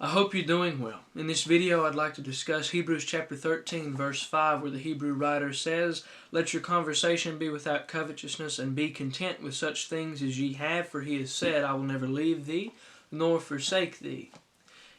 I hope you're doing well. In this video, I'd like to discuss Hebrews chapter 13, verse 5, where the Hebrew writer says, "Let your conversation be without covetousness, and be content with such things as ye have, for he has said, I will never leave thee, nor forsake thee."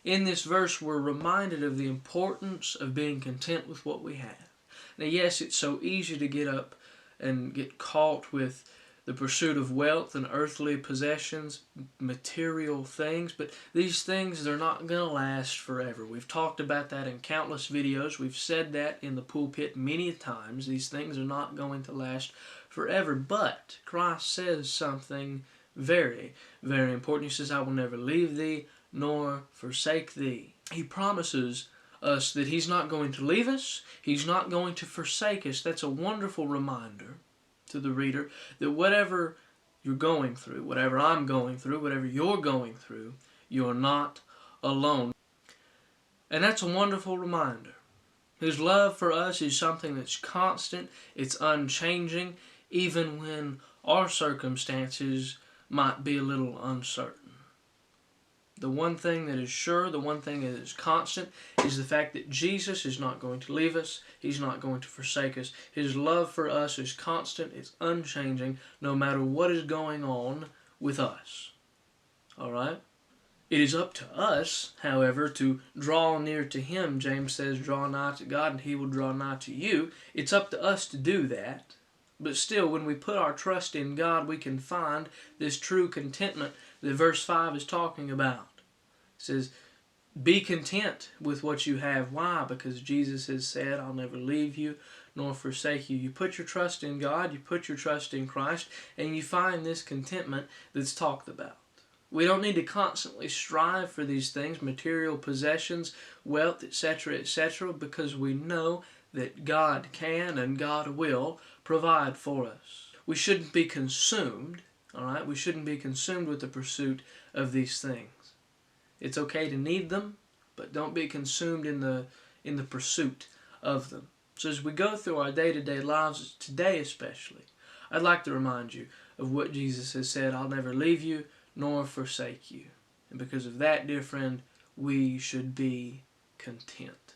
In this verse, we're reminded of the importance of being content with what we have. Now, yes, it's so easy to get up and get caught with the pursuit of wealth and earthly possessions, material things, but these things, they're not going to last forever. We've talked about that in countless videos. We've said that in the pulpit many times. These things are not going to last forever, but Christ says something very, very important. He says, I will never leave thee nor forsake thee. He promises us that He's not going to leave us. He's not going to forsake us. That's a wonderful reminder to the reader that whatever you're going through, whatever I'm going through, whatever you're going through, you're not alone. And that's a wonderful reminder. His love for us is something that's constant, it's unchanging, even when our circumstances might be a little uncertain. The one thing that is sure, the one thing that is constant, is the fact that Jesus is not going to leave us. He's not going to forsake us. His love for us is constant. It's unchanging, no matter what is going on with us. All right? It is up to us, however, to draw near to Him. James says, draw nigh to God, and He will draw nigh to you. It's up to us to do that. But still, when we put our trust in God, we can find this true contentment that verse 5 is talking about. It says, be content with what you have. Why? Because Jesus has said, I'll never leave you nor forsake you. You put your trust in God, you put your trust in Christ, and you find this contentment that's talked about. We don't need to constantly strive for these things, material possessions, wealth, etc., because we know that God can and God will provide for us. We shouldn't be consumed, all right? We shouldn't be consumed with the pursuit of these things. It's okay to need them, but don't be consumed in the pursuit of them. So as we go through our day-to-day lives, today especially, I'd like to remind you of what Jesus has said, I'll never leave you nor forsake you. And because of that, dear friend, we should be content.